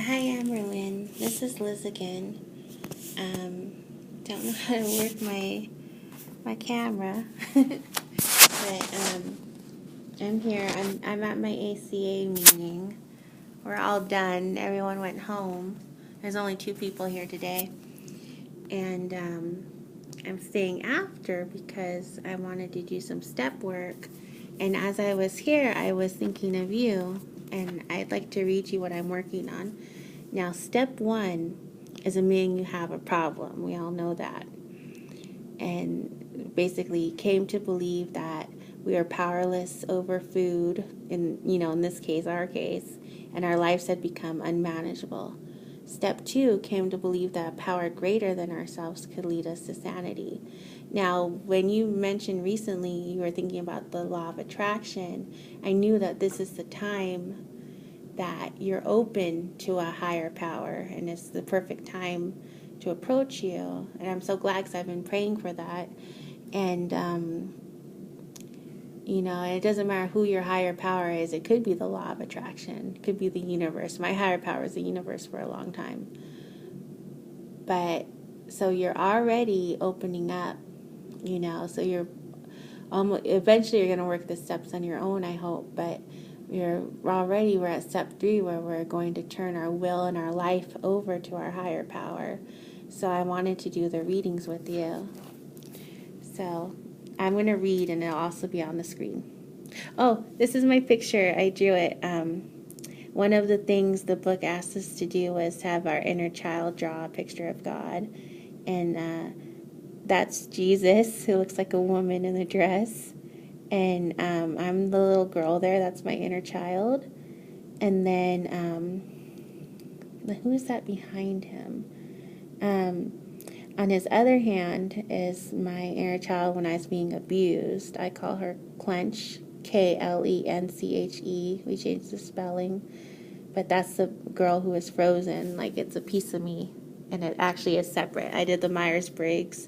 Hi, Amerlin. This is Liz again. Don't know how to work my camera, but I'm here. I'm at my ACA meeting. We're all done. Everyone went home. There's only 2 people here today, and I'm staying after because I wanted to do some step work. And as I was here, I was thinking of you, and I'd like to read you what I'm working on. Now, step 1 is admitting you have a problem. We all know that. And basically came to believe that we are powerless over food, in this case, our case, and our lives had become unmanageable. Step 2 came to believe that a power greater than ourselves could lead us to sanity. Now, when you mentioned recently you were thinking about the law of attraction, I knew that this is the time that you're open to a higher power, and it's the perfect time to approach you. And I'm so glad because I've been praying for that. And, it doesn't matter who your higher power is. It could be the law of attraction. It could be the universe. My higher power is the universe for a long time. But, so you're already opening up, so you're eventually you're going to work the steps on your own, I hope. But we're at step 3 where we're going to turn our will and our life over to our higher power. So I wanted to do the readings with you. So I'm going to read, and it'll also be on the screen. Oh, this is my picture. I drew it. One of the things the book asked us to do was have our inner child draw a picture of God. And that's Jesus, who looks like a woman in a dress. And I'm the little girl there. That's my inner child. And then, who is that behind him? On his other hand is my inner child when I was being abused. I call her Clench, Klenche. We changed the spelling. But that's the girl who is frozen. Like, it's a piece of me. And it actually is separate. I did the Myers-Briggs.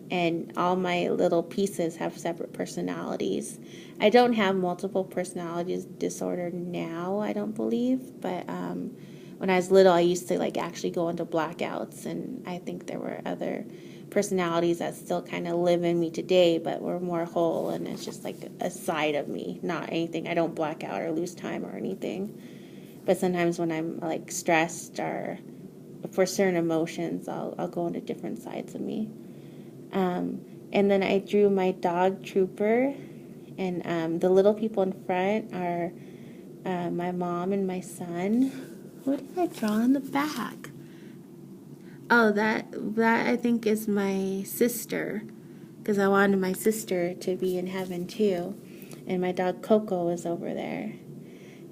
And all my little pieces have separate personalities. I don't have multiple personalities disorder now, I don't believe. But when I was little, I used to actually go into blackouts. And I think there were other personalities that still kind of live in me today, but were more whole. And it's just like a side of me, not anything. I don't black out or lose time or anything. But sometimes when I'm stressed or for certain emotions, I'll go into different sides of me. And then I drew my dog Trooper, and the little people in front are my mom and my son. What did I draw in the back? Oh, that I think is my sister, because I wanted my sister to be in heaven too, and my dog Coco is over there.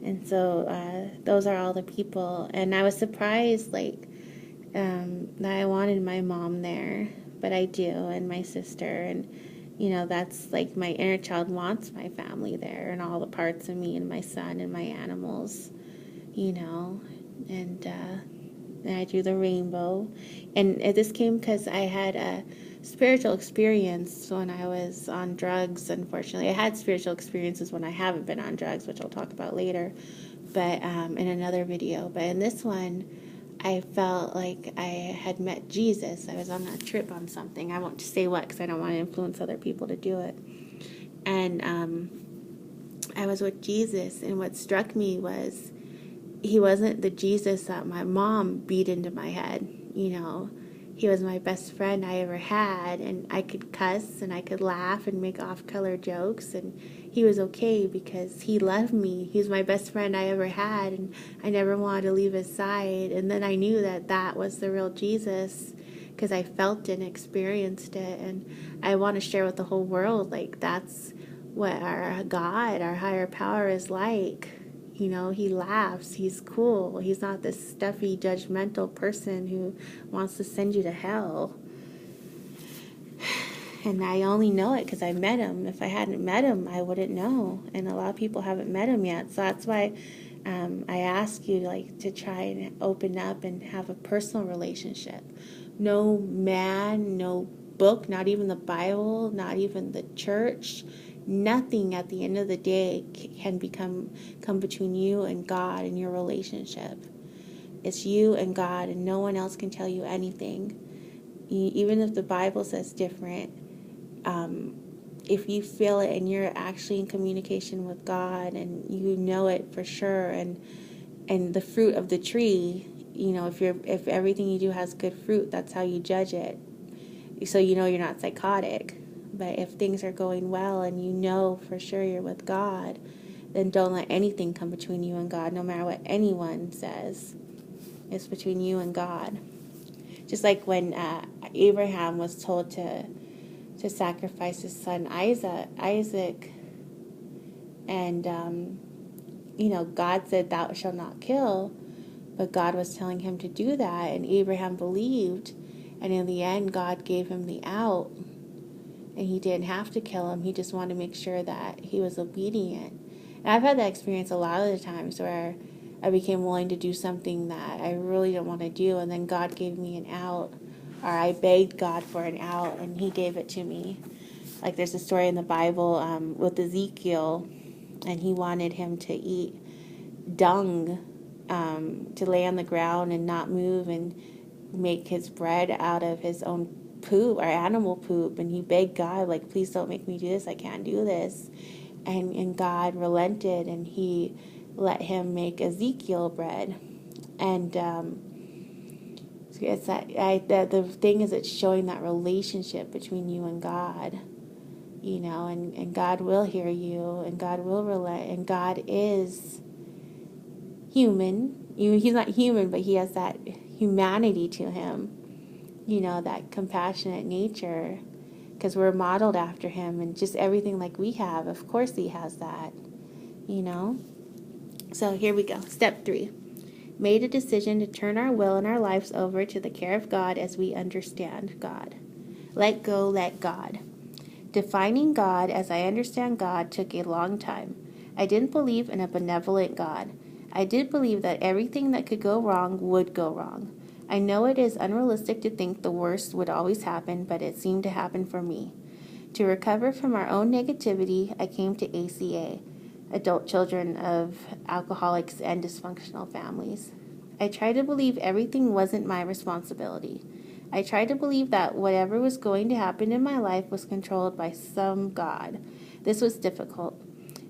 And so those are all the people, and I was surprised that I wanted my mom there. But I do, and my sister, and that's my inner child wants my family there, and all the parts of me, and my son, and my animals, and I drew the rainbow. And this came because I had a spiritual experience when I was on drugs. Unfortunately, I had spiritual experiences when I haven't been on drugs, which I'll talk about later, but in another video. But in this one, I felt like I had met Jesus. I was on a trip on something. I won't say what because I don't want to influence other people to do it. And I was with Jesus, and what struck me was he wasn't the Jesus that my mom beat into my head. He was my best friend I ever had, and I could cuss and I could laugh and make off-color jokes, and he was okay because he loved me. He was my best friend I ever had, and I never wanted to leave his side. And then I knew that was the real Jesus because I felt it and experienced it, and I want to share with the whole world, that's what our God, our higher power is like. He laughs. He's cool. He's not this stuffy, judgmental person who wants to send you to hell. And I only know it because I met him. If I hadn't met him, I wouldn't know. And a lot of people haven't met him yet. So that's why I ask you to try and open up and have a personal relationship. No man, no book, not even the Bible, not even the church. Nothing at the end of the day can come between you and God and your relationship. It's you and God, and no one else can tell you anything. Even if the Bible says different, if you feel it and you're actually in communication with God and you know it for sure, and the fruit of the tree, if everything you do has good fruit, that's how you judge it. So you're not psychotic. But if things are going well and you know for sure you're with God, then don't let anything come between you and God, no matter what anyone says. It's between you and God. Just like when Abraham was told to sacrifice his son Isaac, and God said, "Thou shalt not kill," but God was telling him to do that, and Abraham believed, and in the end, God gave him the out, and he didn't have to kill him. He just wanted to make sure that he was obedient. And I've had that experience a lot of the times where I became willing to do something that I really didn't want to do, and then God gave me an out, or I begged God for an out, and he gave it to me. Like there's a story in the Bible with Ezekiel, and he wanted him to eat dung, to lay on the ground and not move and make his bread out of his own poop or animal poop. And he begged God, like, please don't make me do this. I can't do this. And God relented, and he let him make Ezekiel bread. And it's the thing is, it's showing that relationship between you and God, and God will hear you, and God will relent, and God is human. He's not human, but he has that humanity to him, that compassionate nature, because we're modeled after him, and just everything like we have. Of course he has that, So here we go. Step 3. Made a decision to turn our will and our lives over to the care of God as we understand God. Let go, let God. Defining God as I understand God took a long time. I didn't believe in a benevolent God. I did believe that everything that could go wrong would go wrong. I know it is unrealistic to think the worst would always happen, but it seemed to happen for me. To recover from our own negativity, I came to ACA, Adult Children of Alcoholics and Dysfunctional Families. I tried to believe everything wasn't my responsibility. I tried to believe that whatever was going to happen in my life was controlled by some God. This was difficult.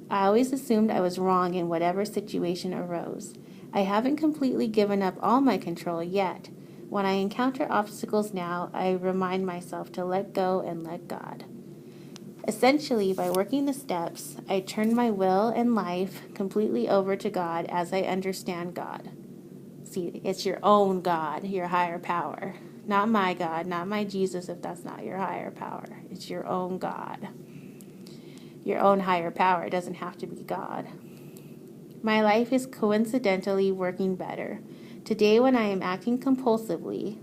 I always assumed I was wrong in whatever situation arose. I haven't completely given up all my control yet. When I encounter obstacles now, I remind myself to let go and let God. Essentially, by working the steps, I turn my will and life completely over to God as I understand God. See, it's your own God, your higher power. Not my God, not my Jesus, if that's not your higher power. It's your own God. Your own higher power. It doesn't have to be God. My life is coincidentally working better. Today, when I am acting compulsively,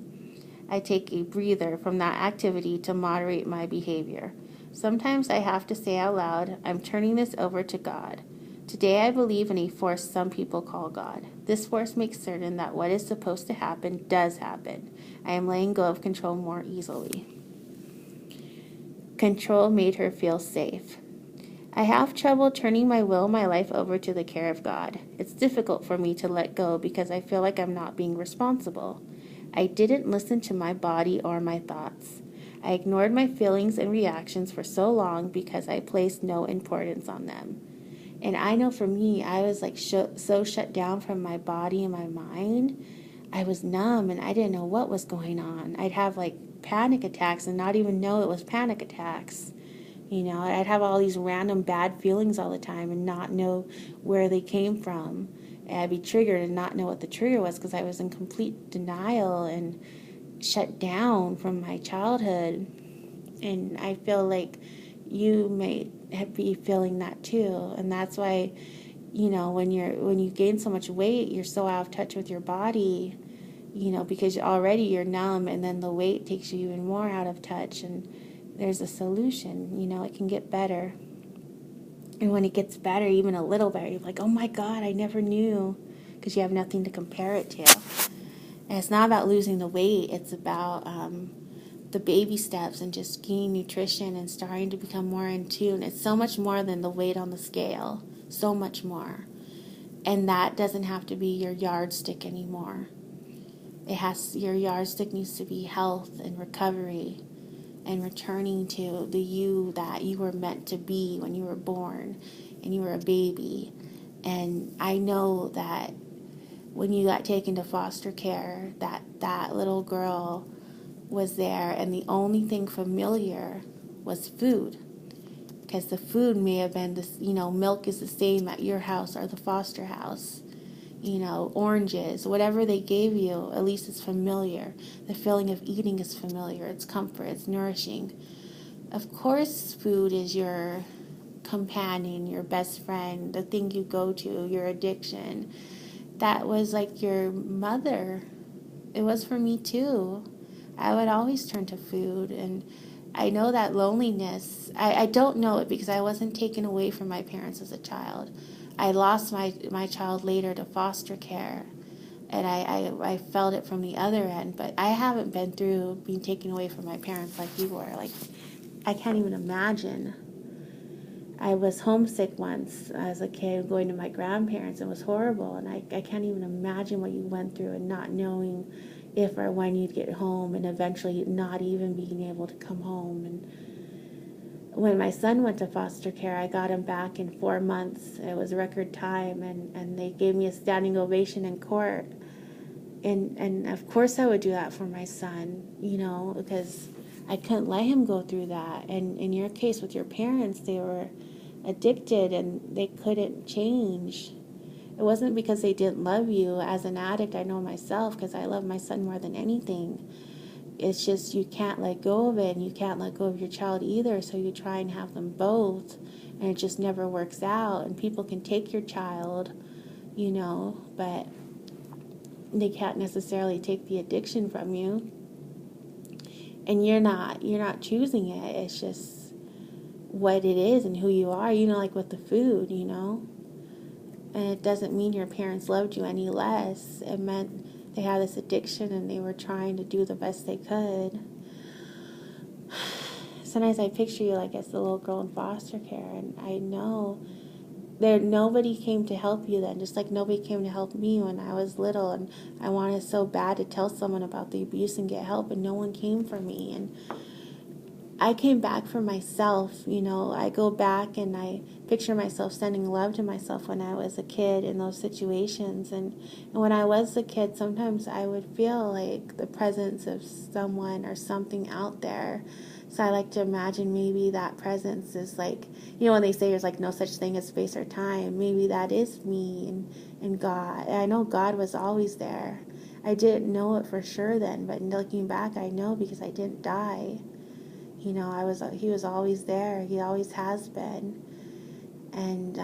I take a breather from that activity to moderate my behavior. Sometimes I have to say out loud, I'm turning this over to God. Today I believe in a force some people call God. This force makes certain that what is supposed to happen does happen. I am letting go of control more easily. Control made her feel safe. I have trouble turning my will, my life over to the care of God. It's difficult for me to let go because I feel like I'm not being responsible. I didn't listen to my body or my thoughts. I ignored my feelings and reactions for so long because I placed no importance on them. And I know for me, I was like so shut down from my body and my mind. I was numb and I didn't know what was going on. I'd have like panic attacks and not even know it was panic attacks. I'd have all these random bad feelings all the time and not know where they came from. And I'd be triggered and not know what the trigger was because I was in complete denial and shut down from my childhood. And I feel like you may be feeling that too. And that's why, when you gain so much weight, you're so out of touch with your body, because already you're numb, and then the weight takes you even more out of touch. And there's a solution, it can get better. And when it gets better, even a little better, you're like, oh my God, I never knew, because you have nothing to compare it to. And it's not about losing the weight. It's about the baby steps and just gaining nutrition and starting to become more in tune. It's so much more than the weight on the scale. So much more. And that doesn't have to be your yardstick anymore. Your yardstick needs to be health and recovery and returning to the you that you were meant to be when you were born and you were a baby. And I know that when you got taken to foster care, that little girl was there, and the only thing familiar was food. Because the food may have been this, milk is the same at your house or the foster house. Oranges, whatever they gave you, at least it's familiar. The feeling of eating is familiar. It's comfort. It's nourishing. Of course, food is your companion, your best friend, the thing you go to, your addiction. That was like your mother. It was for me too. I would always turn to food, and I know that loneliness. I don't know it because I wasn't taken away from my parents as a child. I lost my child later to foster care, and I felt it from the other end, but I haven't been through being taken away from my parents like you were. Like, I can't even imagine. I was homesick once as a kid going to my grandparents. It was horrible, and I can't even imagine what you went through and not knowing if or when you'd get home, and eventually not even being able to come home. And when my son went to foster care, I got him back in 4 months. It was record time, and they gave me a standing ovation in court. And of course I would do that for my son, because I couldn't let him go through that. And in your case with your parents, they were addicted and they couldn't change. It wasn't because they didn't love you. As an addict, I know myself, because I love my son more than anything. It's just you can't let go of it, and you can't let go of your child either, so you try and have them both, and it just never works out. And people can take your child, but they can't necessarily take the addiction from you. And you're not choosing it. It's just what it is and who you are, like with the food, And it doesn't mean your parents loved you any less. It meant they had this addiction and they were trying to do the best they could. Sometimes I picture you like as the little girl in foster care, and I know nobody came to help you then, just like nobody came to help me when I was little, and I wanted so bad to tell someone about the abuse and get help, and no one came for me. And I came back for myself. I go back and I picture myself sending love to myself when I was a kid in those situations. And when I was a kid, sometimes I would feel like the presence of someone or something out there. So I like to imagine maybe that presence is like, when they say there's like no such thing as space or time, maybe that is me and God. And I know God was always there. I didn't know it for sure then, but looking back, I know because I didn't die. He was always there. He always has been. And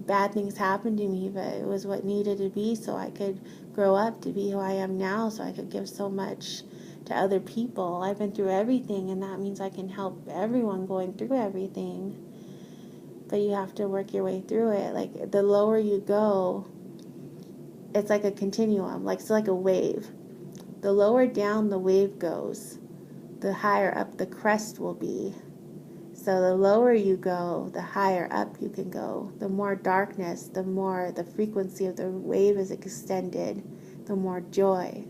bad things happened to me, but it was what needed to be so I could grow up to be who I am now, so I could give so much to other people. I've been through everything, and that means I can help everyone going through everything. But you have to work your way through it. Like, the lower you go, it's like a continuum, like a wave. The lower down the wave goes, the higher up the crest will be. So the lower you go, the higher up you can go. The more darkness, the more the frequency of the wave is extended, the more joy.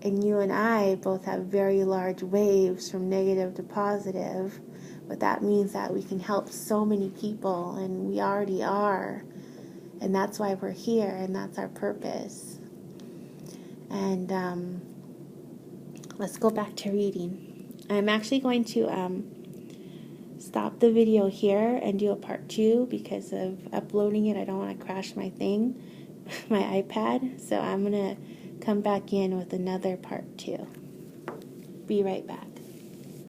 And you and I both have very large waves from negative to positive, but that means that we can help so many people, and we already are. And that's why we're here, and that's our purpose. And let's go back to reading. I'm actually going to stop the video here and do a part 2 because of uploading it. I don't want to crash my thing, my iPad. So I'm going to come back in with another part 2. Be right back.